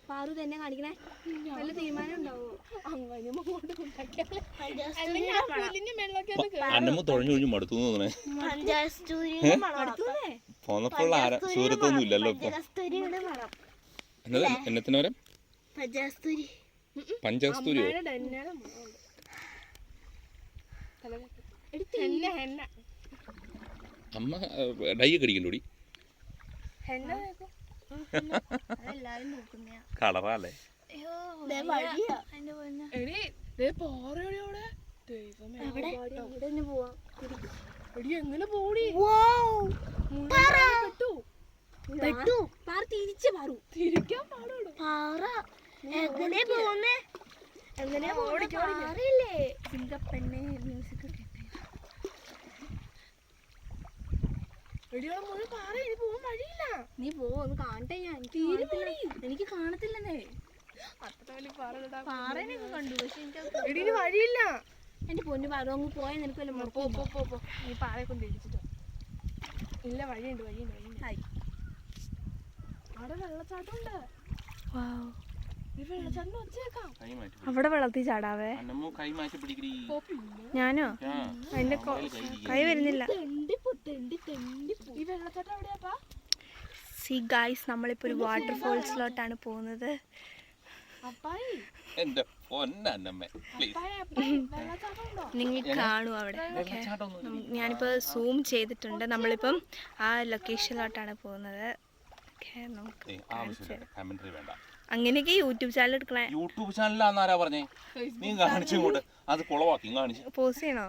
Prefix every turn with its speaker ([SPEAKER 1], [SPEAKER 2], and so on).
[SPEAKER 1] പാറു തന്നെ കാണിക്കണേ. വല്ല തീരുമാനം ഉണ്ടാവോ?
[SPEAKER 2] അന്നമ്മ തുഴഞ്ഞു മടുത്തു തോന്നണേ. പോന്നപ്പോൾ സൂരത്തൊന്നും ഇല്ലല്ലോ ഇപ്പൊ. എന്നത്തിന് വരെ പഞ്ചകസ്തൂരിയോ? അമ്മ ഡൈ ഒക്കെ അടിക്കണ്ടോടി? കളറല്ലേ?
[SPEAKER 1] എങ്ങനെ പോടി? തിരിച്ചു പാറു. തിരിക്കാൻ പാടുള്ളൂ. എങ്ങനെ പോകുന്നേ? എങ്ങനെ പോറില്ലേ? സിംഗപ്പെണ്ണെ മ്യൂസിക് കേട്ടേ. നീ പോ, ഒന്ന് കാണട്ടെ. ഞാൻ എനിക്ക് കാണത്തില്ലെന്നേ. പാറേനൊക്കെ കണ്ടു, പക്ഷെ എനിക്ക് വഴിയില്ല. എന്റെ പൊന്നു പാറു, അങ്ങ് പോയാൽ നിനക്ക് വല്ല പോ. നീ പാറയെ കൊണ്ട് ഇടിച്ചിട്ടോ? ഇല്ല, വഴിയുണ്ട്. അവിടെ വെള്ളച്ചാട്ടമുണ്ട്. അവിടെ വെള്ളത്തിൽ ചാടാവേ. ഞാനോ? എന്റെ കൈ വരുന്നില്ല. സി ഗൈസ്, നമ്മളിപ്പോ ഒരു വാട്ടർഫോൾസിലോട്ടാണ് പോകുന്നത്. നിങ്ങൾ കാണൂ അവിടെ. ഞാനിപ്പോ സൂം ചെയ്തിട്ടുണ്ട്. നമ്മളിപ്പം ആ ലൊക്കേഷനിലോട്ടാണ് പോകുന്നത്. അങ്ങനെയൊക്കെ യൂട്യൂബ് ചാനൽ എടുക്കണേ.
[SPEAKER 2] യൂട്യൂബ് ചാനലാന്നാരാ പറഞ്ഞേ? നീ കാണിച്ചു ഇങ്ങോട്ട്. അത് കുളവാക്കി കാണിച്ചു.
[SPEAKER 1] പോസ്റ്റ് ചെയ്യണോ?